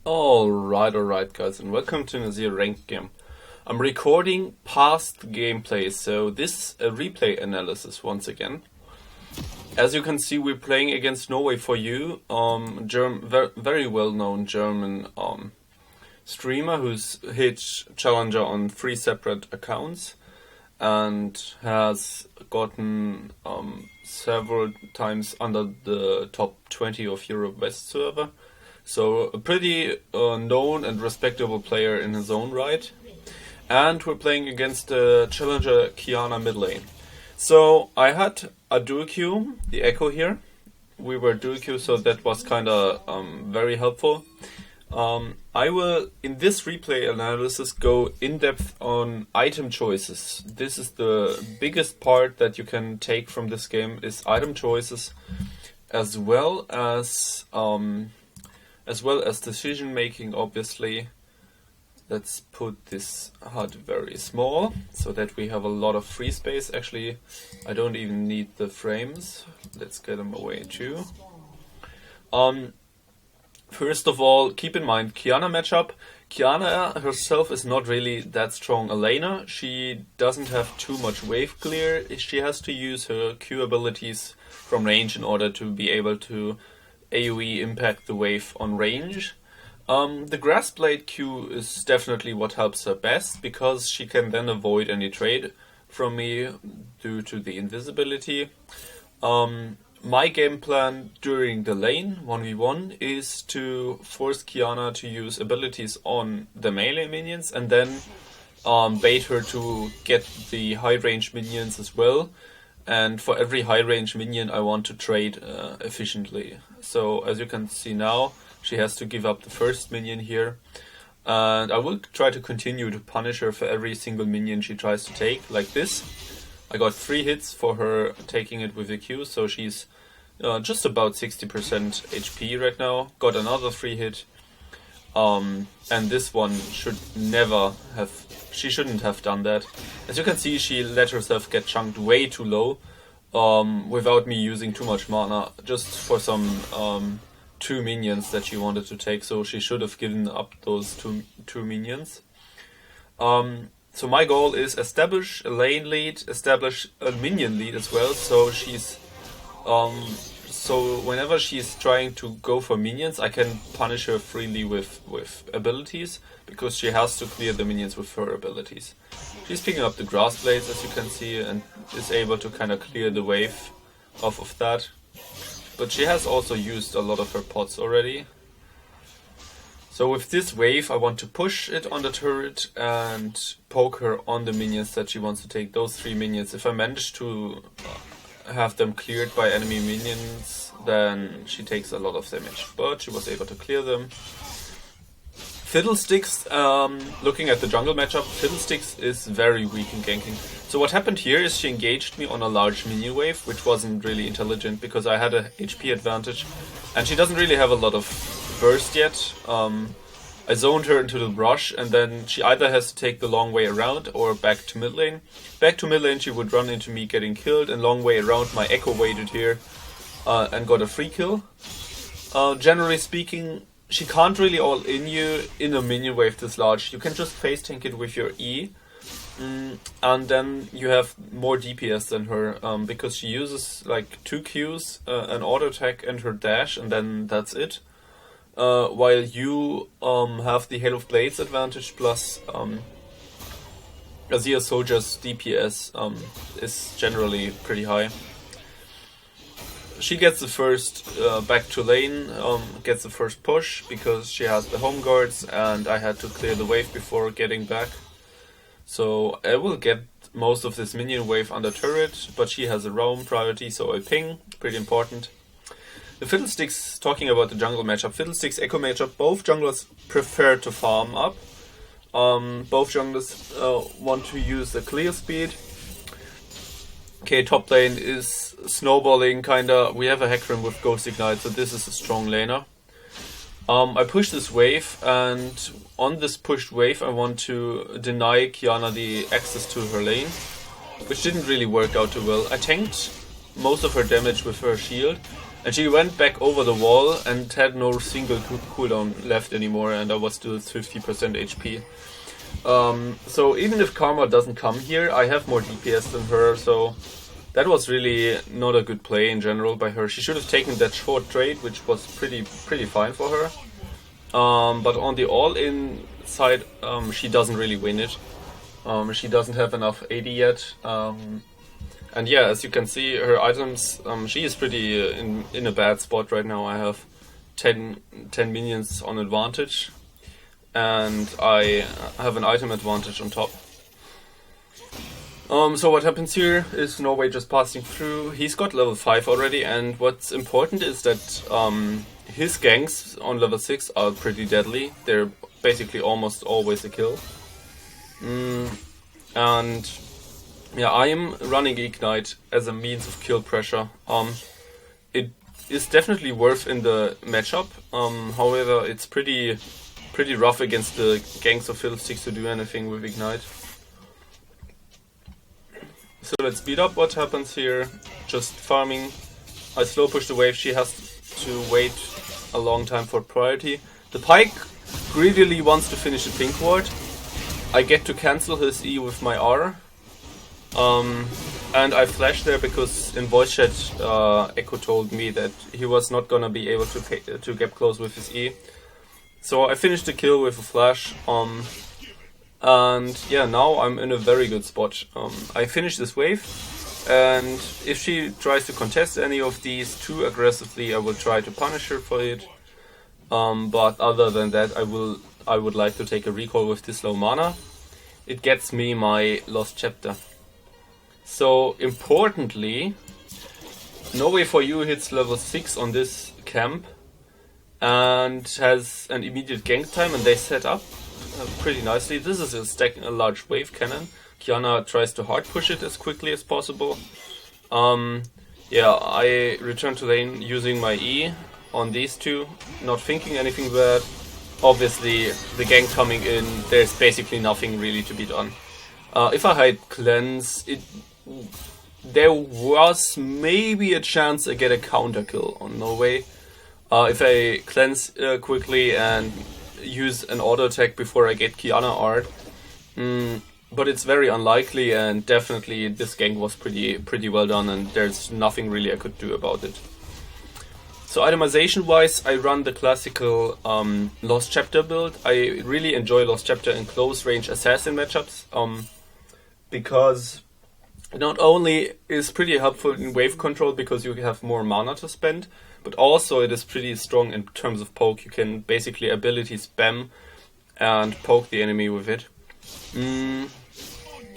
Alright guys, and welcome to an Azir ranked game. I'm recording past gameplay, so this is a replay analysis once again. As you can see, we're playing against NoWay4U, very well-known German streamer who's hit challenger on 3 separate accounts and has gotten several times under the top 20 of Europe West server. So a pretty known and respectable player in his own right. And we're playing against the challenger Qiyana mid lane. So I had a dual queue, the Echo here. We were dual queue, so that was kinda very helpful. I will, in this replay analysis, go in depth on item choices. This is the biggest part that you can take from this game, is item choices, as well as decision making, obviously. Let's put this HUD very small so that we have a lot of free space. Actually, I don't even need the frames. Let's get them away too. First of all, keep in mind Qiyana matchup. Qiyana herself is not really that strong a laner. She doesn't have too much wave clear. She has to use her Q abilities from range in order to be able to AoE impact the wave on range. The Grass Blade Q is definitely what helps her best, because she can then avoid any trade from me due to the invisibility. My game plan during the lane 1v1 is to force Qiyana to use abilities on the melee minions and then bait her to get the high range minions as well. And for every high range minion I want to trade efficiently. So as you can see now, she has to give up the first minion here. And I will try to continue to punish her for every single minion she tries to take, like this. I got 3 hits for her taking it with the Q, so she's just about 60% HP right now. Got another 3 hit. And this one should never have, she shouldn't have done that. As you can see, she let herself get chunked way too low, without me using too much mana, just for some 2 minions that she wanted to take, so she should have given up those two minions. So my goal is establish a lane lead, establish a minion lead as well, so she's so whenever she's trying to go for minions, I can punish her freely with abilities, because she has to clear the minions with her abilities. She's picking up the Grass Blades, as you can see, and is able to kind of clear the wave off of that. But she has also used a lot of her pots already. So with this wave I want to push it on the turret and poke her on the minions that she wants to take, those 3 minions. If I manage to have them cleared by enemy minions, then she takes a lot of damage. But she was able to clear them. Fiddlesticks, looking at the jungle matchup, Fiddlesticks is very weak in ganking. So what happened here is she engaged me on a large minion wave, which wasn't really intelligent because I had a HP advantage. And she doesn't really have a lot of burst yet. I zoned her into the brush, and then she either has to take the long way around or back to mid lane. Back to mid lane she would run into me getting killed, and long way around my Echo waited here and got a free kill. Generally speaking, she can't really all-in you in a minion wave this large. You can just face tank it with your E, and then you have more DPS than her, because she uses like 2 Qs, an auto attack and her dash, and then that's it. While you have the Hail of Blades advantage, plus Azir Soldier's DPS is generally pretty high. She gets the first back to lane, gets the first push because she has the home guards, and I had to clear the wave before getting back. So I will get most of this minion wave under turret, but she has a roam priority, so I ping, pretty important. The Fiddlesticks, talking about the jungle matchup, Fiddlesticks Echo matchup, both junglers prefer to farm up. Both junglers want to use the clear speed. Okay, top lane is snowballing kinda. We have a Hecarim with Ghost Ignite, so this is a strong laner. I push this wave, and on this pushed wave I want to deny Qiyana the access to her lane, which didn't really work out too well. I tanked most of her damage with her shield, And she went back over the wall and had no single cooldown left anymore, and I was still 50% HP. So even if Karma doesn't come here, I have more DPS than her, so that was really not a good play in general by her. She should have taken that short trade, which was pretty fine for her. But on the all-in side, she doesn't really win it. She doesn't have enough AD yet. And yeah, as you can see, her items, she is pretty in a bad spot right now. I have 10 minions on advantage, and I have an item advantage on top. So what happens here is NoWay just passing through. He's got level 5 already, and what's important is that his ganks on level 6 are pretty deadly. They're basically almost always a kill. And yeah, I am running Ignite as a means of kill pressure. It is definitely worth in the matchup. However, it's pretty rough against the ganks of Fiddlesticks to do anything with Ignite. So let's speed up what happens here. Just farming. I slow push the wave. She has to wait a long time for priority. The Pike greedily wants to finish the pink ward. I get to cancel his E with my R. And I flashed there because in voice chat Echo told me that he was not gonna be able to get close with his E. So I finished the kill with a flash. And yeah, now I'm in a very good spot. I finished this wave, and if she tries to contest any of these too aggressively, I will try to punish her for it. But other than that, I would like to take a recall with this low mana. It gets me my lost chapter. So importantly, NoWay4U hits level 6 on this camp and has an immediate gank time, and they set up pretty nicely. This is a large wave cannon. Qiyana tries to hard push it as quickly as possible. Yeah, I return to lane using my E on these two, not thinking anything bad. Obviously, the gank coming in, there's basically nothing really to be done. If I had cleanse, there was maybe a chance I get a counter kill on NoWay. If I cleanse quickly and use an auto attack before I get Qiyana art, but it's very unlikely, and definitely this gank was pretty well done, and there's nothing really I could do about it. So itemization wise, I run the classical Lost Chapter build. I really enjoy Lost Chapter in close range assassin matchups, because it not only is pretty helpful in wave control because you have more mana to spend, but also it is pretty strong in terms of poke. You can basically ability spam and poke the enemy with it.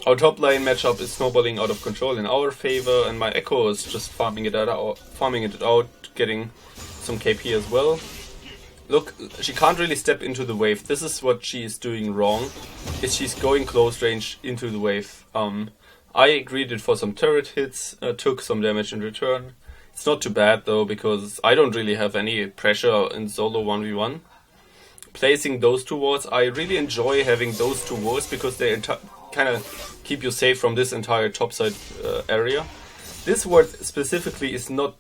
Our top lane matchup is snowballing out of control in our favor, and my Echo is just farming it out, getting some KP as well. Look, she can't really step into the wave. This is what she is doing wrong, is she's going close range into the wave. I greeted for some turret hits, took some damage in return. It's not too bad though, because I don't really have any pressure in solo 1v1. Placing those two wards, I really enjoy having those two wards because they kind of keep you safe from this entire topside area. This ward specifically is not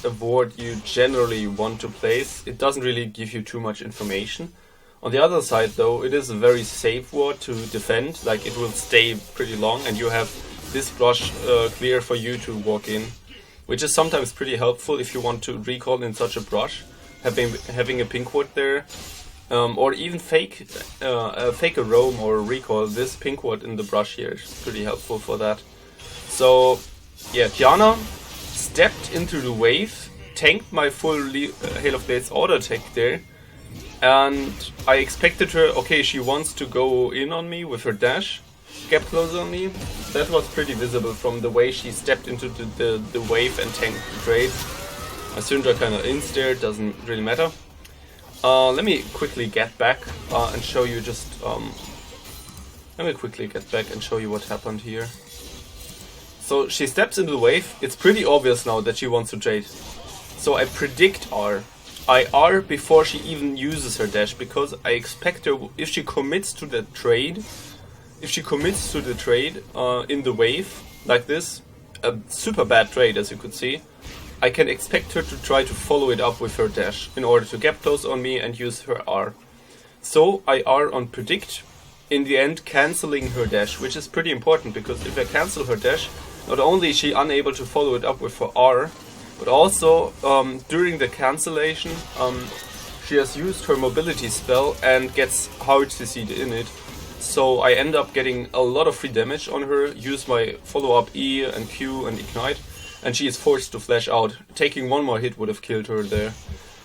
a ward you generally want to place. It doesn't really give you too much information. On the other side though, it is a very safe ward to defend, like it will stay pretty long and you have this brush clear for you to walk in, which is sometimes pretty helpful if you want to recall in such a brush. Having a pink ward there, or even fake a roam or a recall, this pink ward in the brush here is pretty helpful for that. So yeah, Qiyana stepped into the wave, tanked my full Hail of Blades auto attack there, and I expected her, okay, she wants to go in on me with her dash, get close on me. That was pretty visible from the way she stepped into the wave and tanked the trade. My Syndra kind of insta, doesn't really matter. Let me quickly get back and show you what happened here. So she steps into the wave. It's pretty obvious now that she wants to trade. So I predict R. I R before she even uses her dash, because I expect her, if she commits to the trade, in the wave, like this, a super bad trade as you could see, I can expect her to try to follow it up with her dash in order to gap close on me and use her R. So I R on predict, in the end cancelling her dash, which is pretty important because if I cancel her dash, not only is she unable to follow it up with her R, but also during the cancellation she has used her mobility spell and gets hard CC'd in it. So I end up getting a lot of free damage on her, use my follow-up E and Q and Ignite, and she is forced to flash out. Taking one more hit would have killed her there.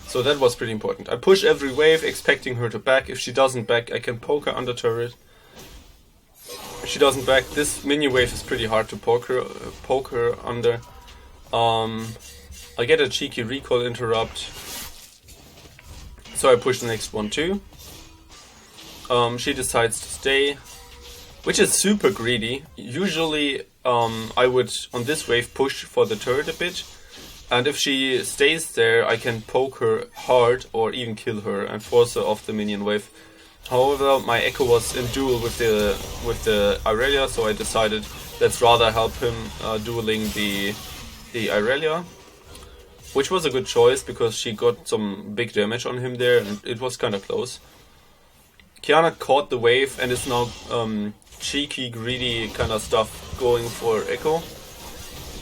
So that was pretty important. I push every wave, expecting her to back. If she doesn't back, I can poke her under turret. If she doesn't back, this minion wave is pretty hard to poke her under. I get a cheeky recall interrupt. So I push the next one too. She decides to stay, which is super greedy. Usually I would, on this wave, push for the turret a bit. And if she stays there, I can poke her hard or even kill her and force her off the minion wave. However, my Echo was in duel with the Irelia, so I decided let's rather help him dueling the Irelia. Which was a good choice because she got some big damage on him there and it was kind of close. Qiyana caught the wave and is now cheeky, greedy kind of stuff going for Echo.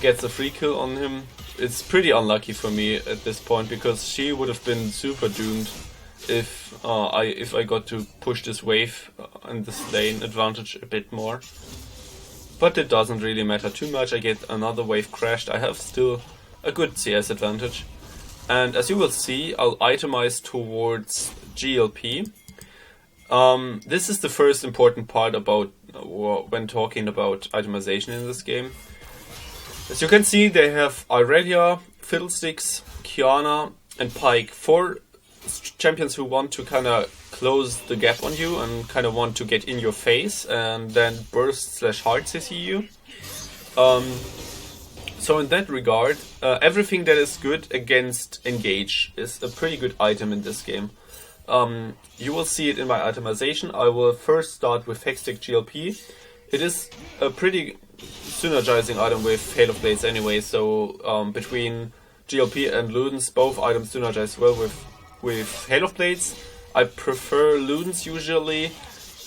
Gets a free kill on him. It's pretty unlucky for me at this point because she would have been super doomed if I got to push this wave and this lane advantage a bit more. But it doesn't really matter too much. I get another wave crashed. I have still a good CS advantage. And as you will see, I'll itemize towards GLP. This is the first important part about when talking about itemization in this game. As you can see, they have Irelia, Fiddlesticks, Qiyana and Pyke. 4 champions who want to kind of close the gap on you and kind of want to get in your face and then burst/hard CC you. So in that regard, everything that is good against engage is a pretty good item in this game. You will see it in my itemization. I will first start with Hextech GLP. It is a pretty synergizing item with Hail of Blades anyway, so between GLP and Ludens, both items synergize well with Hail of Blades. I prefer Ludens usually.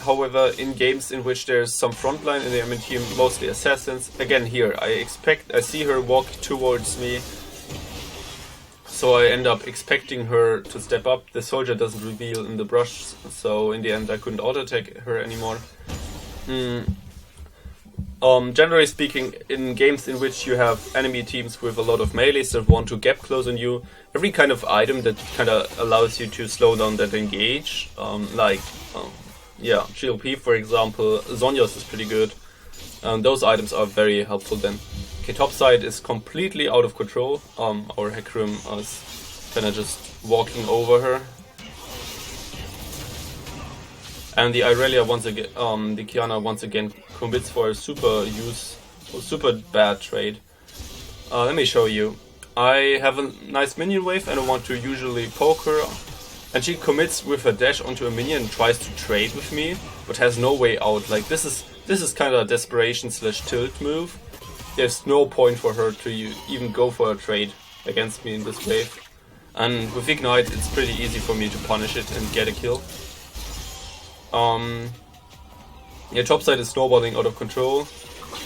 However, in games in which there's some frontline in the enemy team, mostly assassins, again here, I see her walk towards me, so I end up expecting her to step up. The soldier doesn't reveal in the brush, so in the end I couldn't auto-attack her anymore. Generally speaking, in games in which you have enemy teams with a lot of melees that want to gap close on you, every kind of item that kind of allows you to slow down that engage, GLP for example, Zhonya's is pretty good. Those items are very helpful then. Okay, topside is completely out of control. Our Hecarim is kind of just walking over her. And the Irelia once again, the Qiyana once again commits for a super bad trade. Let me show you. I have a nice minion wave and I want to usually poke her. And she commits with her dash onto a minion and tries to trade with me, but has no way out. Like this is kind of a desperation/tilt move. There's no point for her to even go for a trade against me in this wave. And with Ignite, it's pretty easy for me to punish it and get a kill. Topside is snowballing out of control,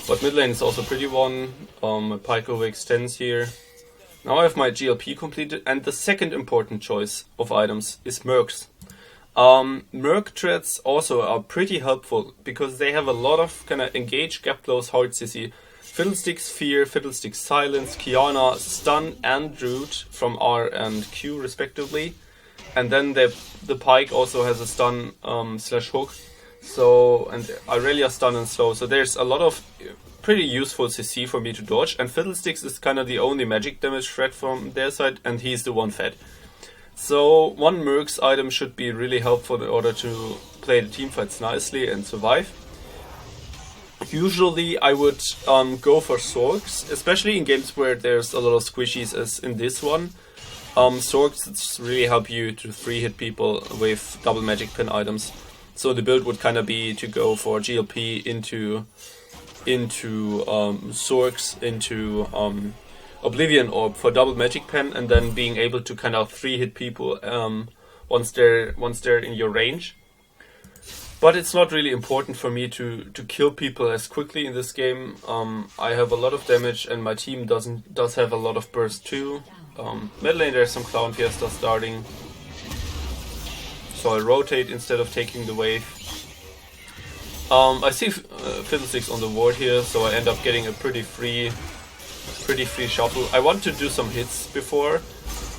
but mid lane is also pretty one. Pyke over extends here. Now I have my GLP completed, and the second important choice of items is Mercs. Merc threads also are pretty helpful because they have a lot of kind of engage, gap close, hard CC. Fiddlesticks Fear, Fiddlesticks Silence, Qiyana Stun and Root from R and Q respectively. And then the Pyke also has a stun /hook. So, and Irelia stun and slow. So there's a lot of pretty useful CC for me to dodge. And Fiddlesticks is kind of the only magic damage threat from their side, and he's the one fed. So one Mercs item should be really helpful in order to play the teamfights nicely and survive. Usually I would go for Sorks, especially in games where there's a lot of squishies as in this one. Sorks really help you to 3-hit people with double magic pin items. So the build would kind of be to go for GLP into Sorks, into Oblivion Orb for double magic pen, and then being able to kind of 3-hit people once they're in your range. But it's not really important for me to kill people as quickly in this game. I have a lot of damage, and my team does have a lot of burst too. Mid lane, there's some Clown Fiesta starting, so I rotate instead of taking the wave. I see Fiddlesticks on the ward here, so I end up getting a pretty free shuffle. I want to do some hits before,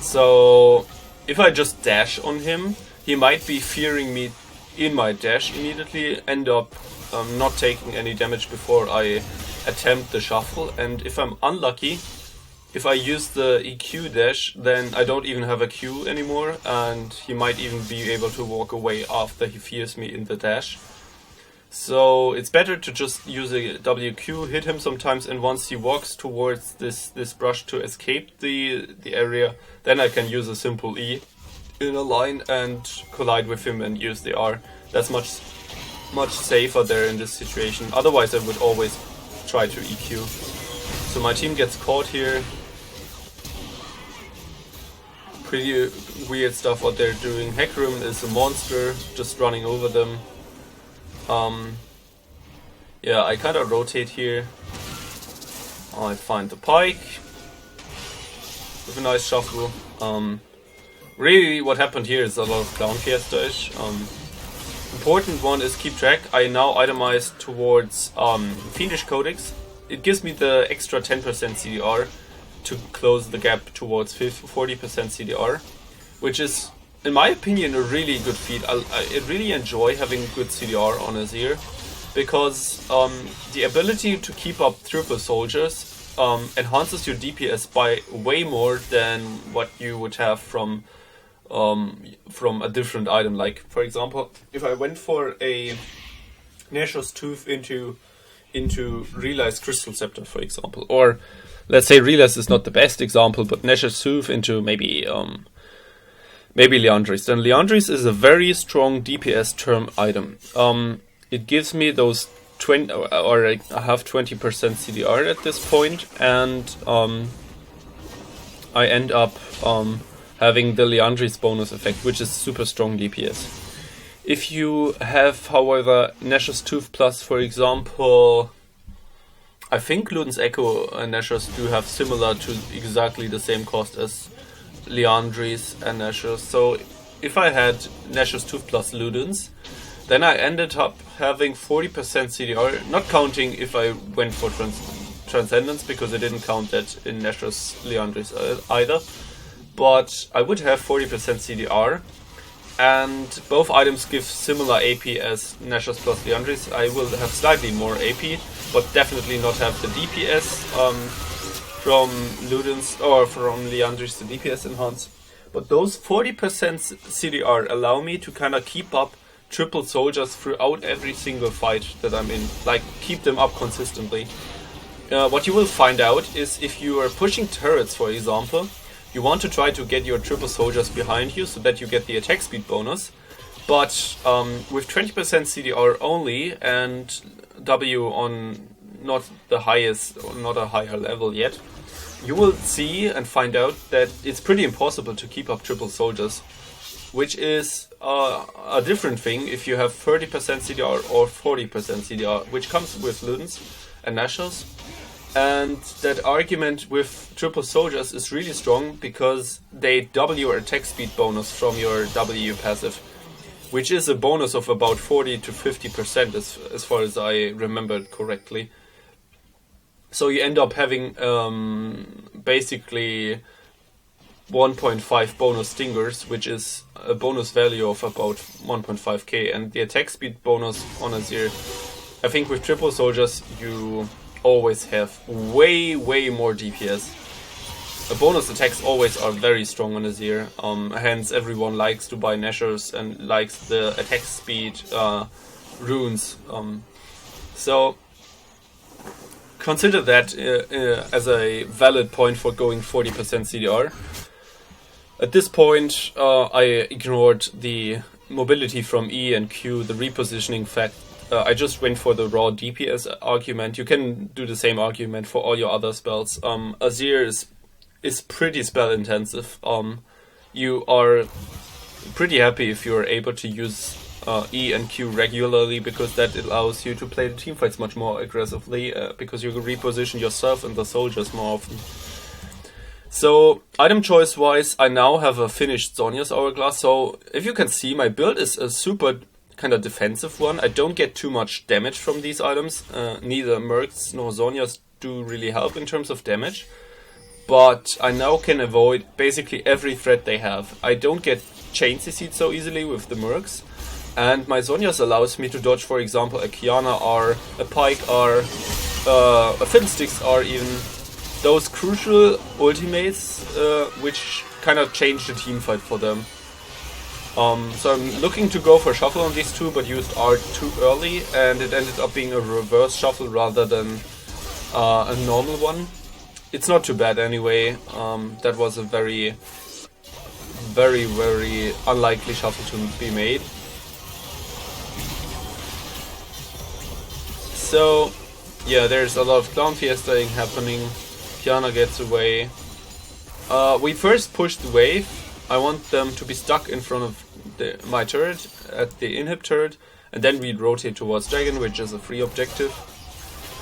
so if I just dash on him, he might be fearing me in my dash immediately, end up not taking any damage before I attempt the shuffle, and if I'm unlucky, if I use the EQ dash, then I don't even have a Q anymore, and he might even be able to walk away after he fears me in the dash. So it's better to just use a WQ, hit him sometimes, and once he walks towards this brush to escape the area, then I can use a simple E in a line and collide with him and use the R. That's much safer there in this situation. Otherwise I would always try to EQ. So my team gets caught here. Pretty weird stuff what they're doing. Hecarim is a monster, just running over them. Yeah, I kind of rotate here. I find the pike with a nice shuffle. Really what happened here is a lot of Clown Fiesta-ish. Important one is keep track. I now itemize towards Fiendish Codex. It gives me the extra 10% CDR to close the gap towards 40% CDR, which is, in my opinion, a really good feat. I really enjoy having good CDR on Azir, because the ability to keep up triple soldiers enhances your DPS by way more than what you would have from a different item. Like, for example, if I went for a Nashor's Tooth into Realize Crystal Scepter, for example, or let's say Realize is not the best example, but Nashor's Tooth into maybe Liandry's. Then Liandry's is a very strong DPS term item. It gives me those 20, or I have 20% CDR at this point, and I end up having the Liandry's bonus effect, which is super strong DPS. If you have, however, Nashor's Tooth Plus, for example, I think Luden's Echo and Nashor's do have similar to exactly the same cost as Liandry's and Nashor's. So if I had Nashor's Tooth Plus Luden's, then I ended up having 40% CDR, not counting if I went for Transcendence, because I didn't count that in Nashor's Liandry's either. But I would have 40% CDR, and both items give similar AP as Nashor's plus Liandry's. I will have slightly more AP, but definitely not have the DPS from Luden's or from Liandry's, the DPS enhance. But those 40% CDR allow me to kind of keep up triple soldiers throughout every single fight that I'm in, like keep them up consistently. What you will find out is if you are pushing turrets, for example, you want to try to get your triple soldiers behind you so that you get the attack speed bonus, but with 20% CDR only and W on not the highest, or not a higher level yet, you will see and find out that it's pretty impossible to keep up triple soldiers, which is a different thing if you have 30% CDR or 40% CDR, which comes with Luden's and Nashor's. And that argument with triple soldiers is really strong because they double your attack speed bonus from your W passive, which is a bonus of about 40 to 50% as far as I remember correctly. So you end up having basically 1.5 bonus stingers, which is a bonus value of about 1.5k, and the attack speed bonus on Azir, I think with triple soldiers you always have way more DPS. The bonus attacks always are very strong on Azir, hence everyone likes to buy Nashor's and likes the attack speed runes. So consider that as a valid point for going 40% CDR. At this point I ignored the mobility from E and Q, the repositioning I just went for the raw DPS argument. You can do the same argument for all your other spells. Azir is pretty spell intensive. You are pretty happy if you're able to use E and Q regularly, because that allows you to play the teamfights much more aggressively, because you can reposition yourself and the soldiers more often. So, item choice wise, I now have a finished Zhonya's Hourglass. So, if you can see, my build is a super kind of defensive one. I don't get too much damage from these items. Neither Mercs nor Zhonya's do really help in terms of damage. But I now can avoid basically every threat they have. I don't get chain CC'd so easily with the Mercs. And my Zhonya's allows me to dodge, for example, a Qiyana R, a Pyke R, a Fiddlesticks R even. Those crucial ultimates, which kind of change the teamfight for them. So I'm looking to go for shuffle on these two, but used R too early, and it ended up being a reverse shuffle rather than a normal one. It's not too bad anyway. That was a very, very, very unlikely shuffle to be made. So, yeah, there's a lot of clown fiestaing happening. Qiyana gets away. We first push the wave. I want them to be stuck in front of my turret, at the inhib turret, and then we rotate towards Dragon, which is a free objective.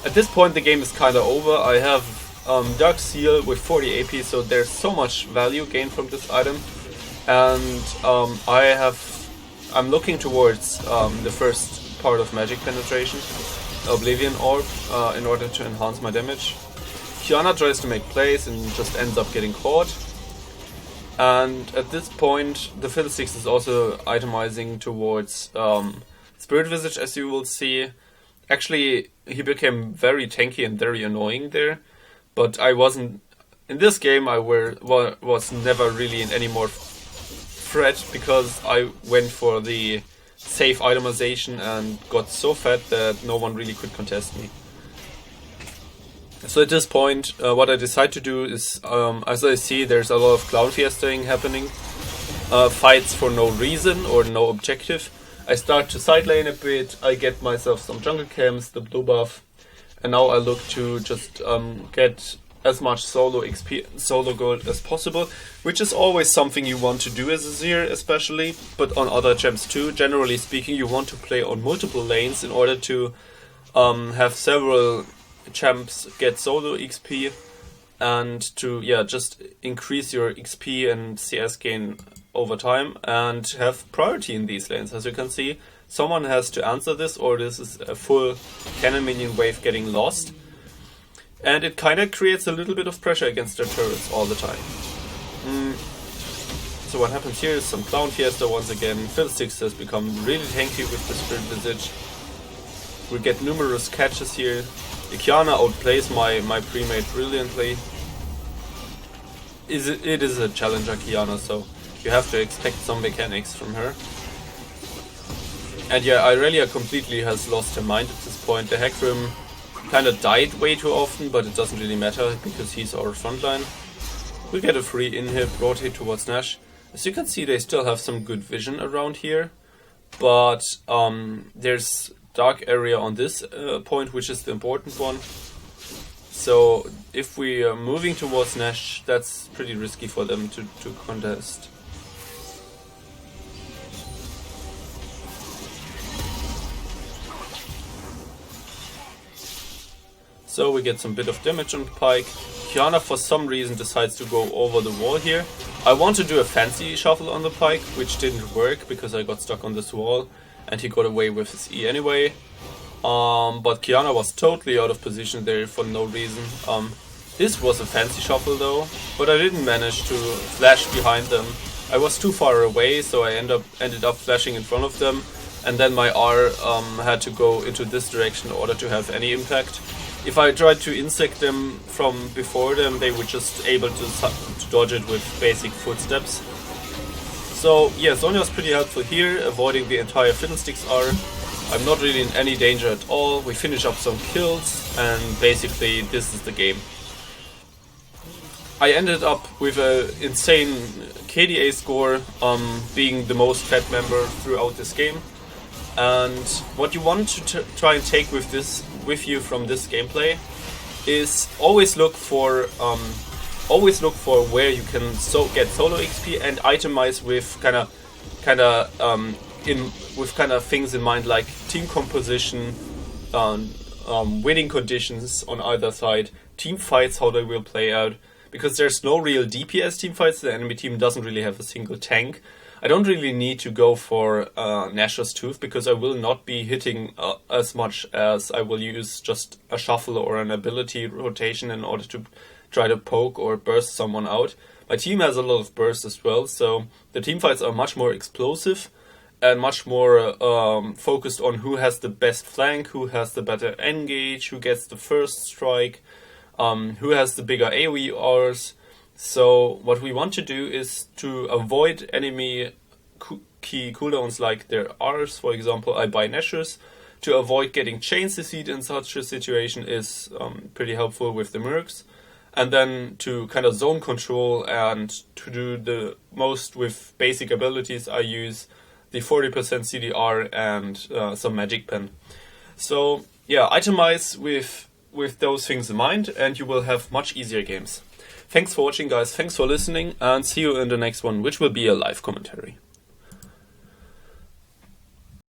At this point the game is kinda over. I have Dark Seal with 40 AP, so there's so much value gained from this item. And I'm looking towards the first part of Magic Penetration, Oblivion Orb, in order to enhance my damage. Qiyana tries to make plays and just ends up getting caught. And at this point, the Fiddlesticks is also itemizing towards Spirit Visage, as you will see. Actually, he became very tanky and very annoying there, but I wasn't... In this game, I was never really in any more threat, because I went for the safe itemization and got so fat that no one really could contest me. So at this point, what I decide to do is, as I see there's a lot of clown fiestaing happening, fights for no reason or no objective, I start to side lane a bit, I get myself some jungle camps, the blue buff, and now I look to just get as much solo XP, solo gold as possible, which is always something you want to do as Azir especially, but on other champs too. Generally speaking, you want to play on multiple lanes in order to have several champs get solo XP, and to just increase your XP and CS gain over time and have priority in these lanes. As you can see, someone has to answer this, or this is a full cannon minion wave getting lost, and it kind of creates a little bit of pressure against their turrets all the time. So what happens here is some clown fiesta once again. Fiddlesticks has become really tanky with the Spirit Visage. We get numerous catches here. The Qiyana outplays my pre-made brilliantly. It is a challenger Qiyana, so you have to expect some mechanics from her. And yeah, Irelia completely has lost her mind at this point. The Hecarim kinda died way too often, but it doesn't really matter because he's our frontline. We get a free inhib, rotate towards Nash. As you can see, they still have some good vision around here, but there's dark area on this point, which is the important one. So if we are moving towards Nash, that's pretty risky for them to contest. So we get some bit of damage on Pyke. Qiyana for some reason decides to go over the wall here. I want to do a fancy shuffle on the Pyke, which didn't work because I got stuck on this wall and he got away with his E anyway. But Qiyana was totally out of position there for no reason. This was a fancy shuffle though, but I didn't manage to flash behind them. I was too far away, so I ended up flashing in front of them, and then my R had to go into this direction in order to have any impact. If I tried to insect them from before them, they were just able to dodge it with basic footsteps. So yeah, Zhonya's pretty helpful here, avoiding the entire Fiddlesticks R. I'm not really in any danger at all. We finish up some kills, and basically this is the game. I ended up with an insane KDA score, being the most fed member throughout this game. And what you want to try and take with you from this gameplay is always look for where you can get solo XP and itemize with kind of things in mind, like team composition, winning conditions on either side, team fights, how they will play out, because there's no real DPS team fights. The enemy team doesn't really have a single tank. I don't really need to go for Nashor's Tooth, because I will not be hitting as much as I will use just a shuffle or an ability rotation in order to try to poke or burst someone out. My team has a lot of burst as well, so the team fights are much more explosive and much more focused on who has the best flank, who has the better engage, who gets the first strike, who has the bigger AoE Rs. So what we want to do is to avoid enemy key cooldowns like their Rs, for example. I buy Nashors. To avoid getting chain CC'd in such a situation is pretty helpful with the Mercs. And then to kind of zone control and to do the most with basic abilities, I use the 40% CDR and some Magic Pen. So yeah, itemize with those things in mind and you will have much easier games. Thanks for watching, guys. Thanks for listening, and see you in the next one, which will be a live commentary.